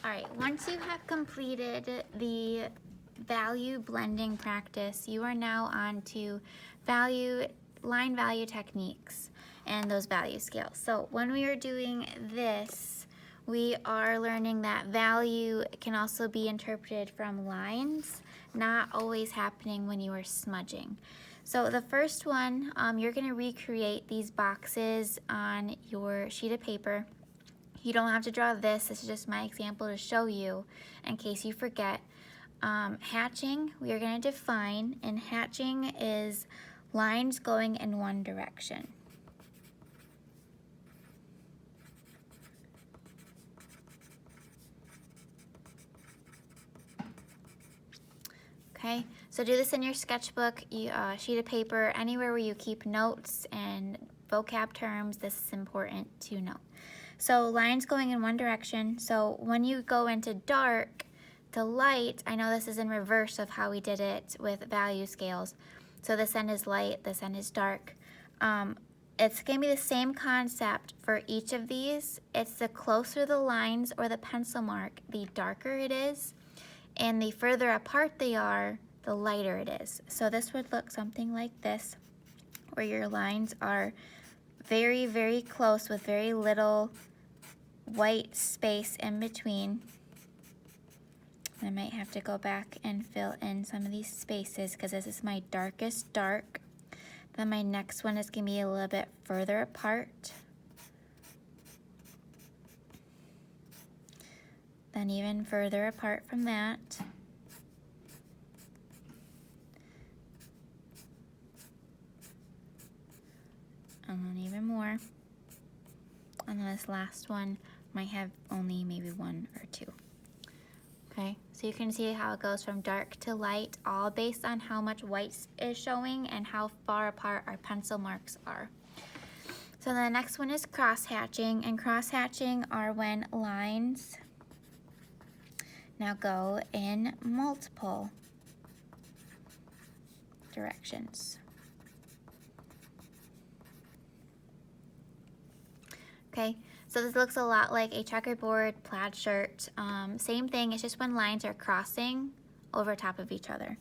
All right, once you have completed the value blending practice, you are now on to line value techniques and those value scales. So when we are doing this, we are learning that value can also be interpreted from lines, not always happening when you are smudging. So the first one, you're gonna recreate these boxes on your sheet of paper. You don't have to draw this is just my example to show you in case you forget. Hatching, we are going to define, and hatching is lines going in one direction. Okay, so do this in your sketchbook, sheet of paper, anywhere where you keep notes and vocab terms. This is important to know. So lines going in one direction. So when you go into dark to light, I know this is in reverse of how we did it with value scales. So this end is light, this end is dark. It's gonna be the same concept for each of these. It's the closer the lines or the pencil mark, the darker it is, and the further apart they are, the lighter it is. So this would look something like this, where your lines are very, very close with very little white space in between. I might have to go back and fill in some of these spaces because this is my darkest dark. Then my next one is gonna be a little bit further apart. Then even further apart from that. And then even more. And then this last one might have only maybe one or two. Okay, so you can see how it goes from dark to light, all based on how much white is showing and how far apart our pencil marks are. So the next one is cross-hatching, and cross-hatching are when lines now go in multiple directions. Okay, so this looks a lot like a checkerboard plaid shirt. Same thing, it's just when lines are crossing over top of each other.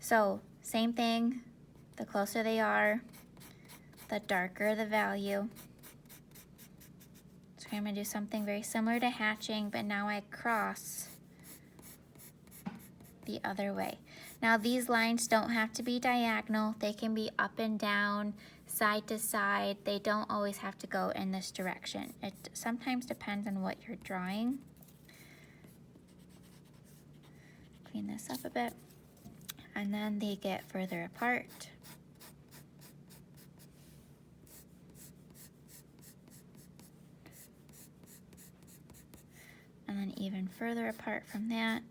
So same thing, the closer they are, the darker the value. So I'm gonna do something very similar to hatching, but now I cross the other way. Now these lines don't have to be diagonal, they can be up and down, side to side. They don't always have to go in this direction. It sometimes depends on what you're drawing. Clean this up a bit. And then they get further apart. And then even further apart from that.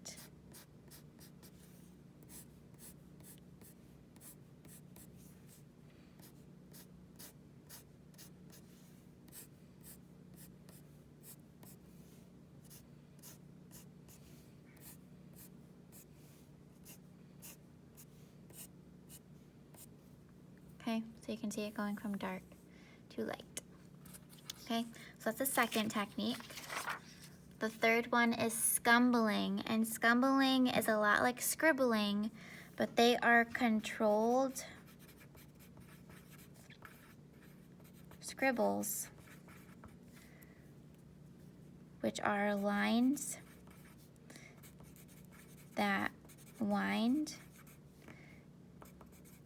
Okay, so you can see it going from dark to light. Okay, so that's the second technique. The third one is scumbling, and scumbling is a lot like scribbling, but they are controlled scribbles, which are lines that wind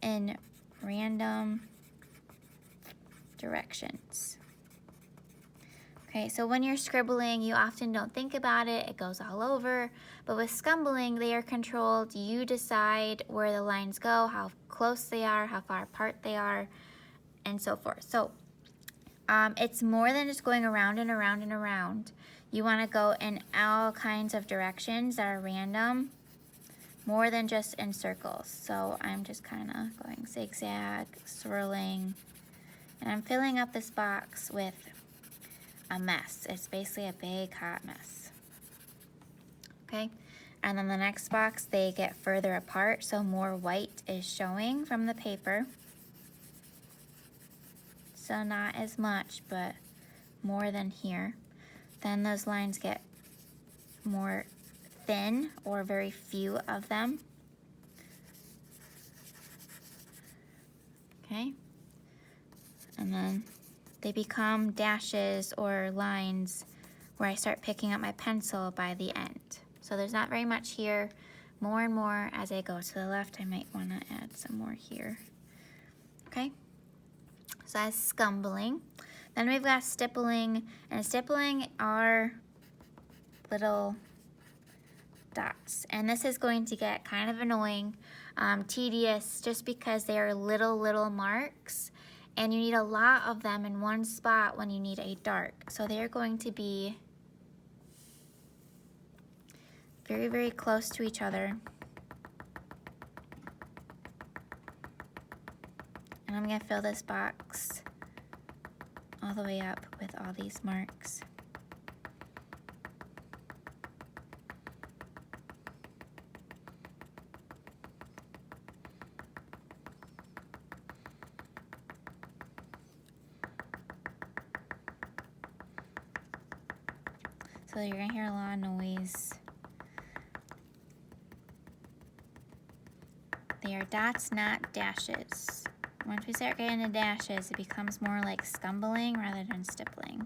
in random directions. Okay, so when you're scribbling, you often don't think about it, it goes all over, but with scumbling, they are controlled. You decide where the lines go, how close they are, how far apart they are, and so forth. So it's more than just going around and around and around. You wanna go in all kinds of directions that are random, more than just in circles. So I'm just kind of going zigzag, swirling, and I'm filling up this box with a mess. It's basically a big hot mess. Okay, and then the next box, they get further apart, so more white is showing from the paper. So not as much, but more than here. Then those lines get more thin or very few of them. Okay, and then they become dashes or lines where I start picking up my pencil by the end. So there's not very much here. More and more as I go to the left. I might want to add some more here. Okay, so that's scumbling. Then we've got stippling, and stippling are little dots. And this is going to get kind of annoying, tedious, just because they are little marks, and you need a lot of them in one spot when you need a dark. So they're going to be very close to each other. And I'm gonna fill this box all the way up with all these marks. So you're gonna hear a lot of noise. They are dots, not dashes. Once we start getting to dashes, it becomes more like scumbling rather than stippling.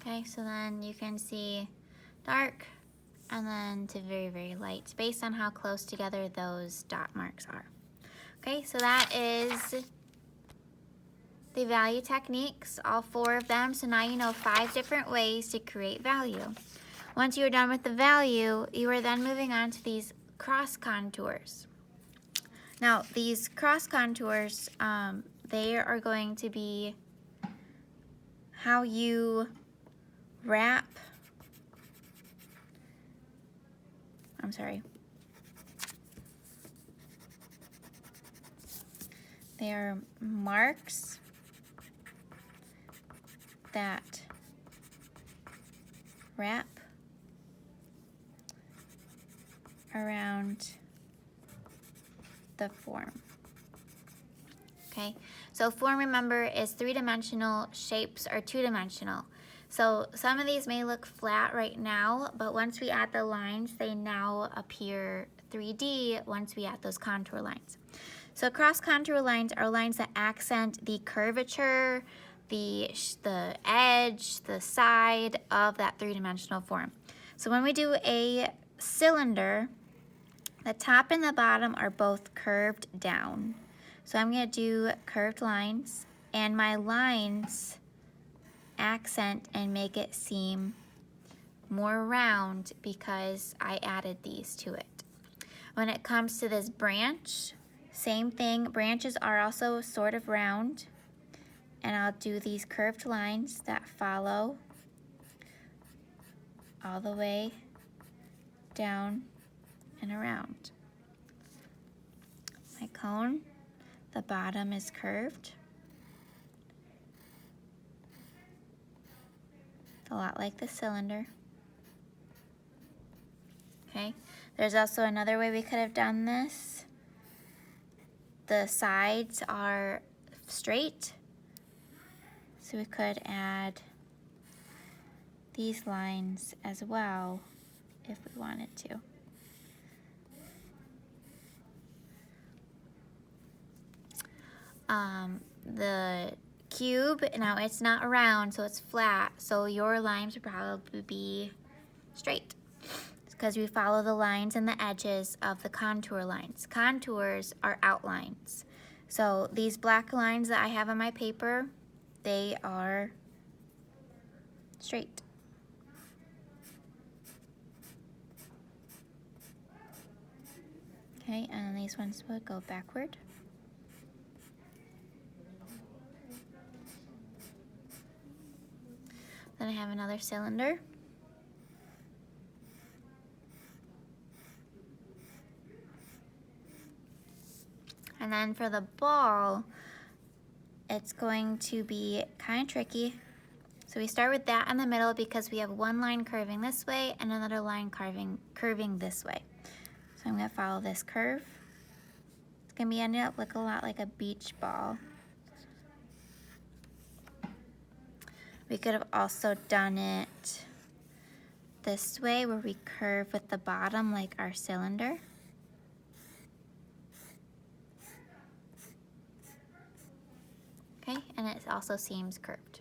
Okay, so then you can see dark and then to very light based on how close together those dot marks are. Okay, so that is the value techniques, all 4 of them. So now you know 5 different ways to create value. Once you're done with the value, you are then moving on to these cross contours. Now, these cross contours, they are going to be how you wrap, They are marks that wrap around the form. Okay, so form, remember, is three-dimensional, shapes are two-dimensional. So some of these may look flat right now, but once we add the lines, they now appear 3D once we add those contour lines. So cross contour lines are lines that accent the curvature, the edge, the side of that three-dimensional form. So when we do a cylinder, the top and the bottom are both curved down. So I'm going to do curved lines, and my lines accent and make it seem more round because I added these to it. When it comes to this branch, same thing. Branches are also sort of round, and I'll do these curved lines that follow all the way down and around. My cone, the bottom is curved, a lot like the cylinder. Okay, there's also another way we could have done this. The sides are straight, so we could add these lines as well if we wanted to. The cube, now it's not round, so it's flat, so your lines would probably be straight because we follow the lines and the edges of the contour lines. Contours are outlines. So these black lines that I have on my paper, they are straight. Okay, and these ones would go backward. Then I have another cylinder. And then for the ball, it's going to be kind of tricky. So we start with that in the middle because we have one line curving this way and another line curving this way. So I'm going to follow this curve. It's going to be ended up look a lot like a beach ball. We could have also done it this way where we curve with the bottom like our cylinder. Okay, and it also seems curved.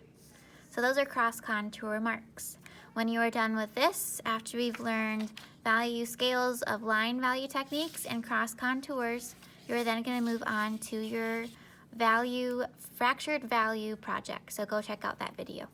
So those are cross contour marks. When you are done with this, after we've learned value scales of line value techniques and cross contours, you're then going to move on to your fractured value project. So go check out that video.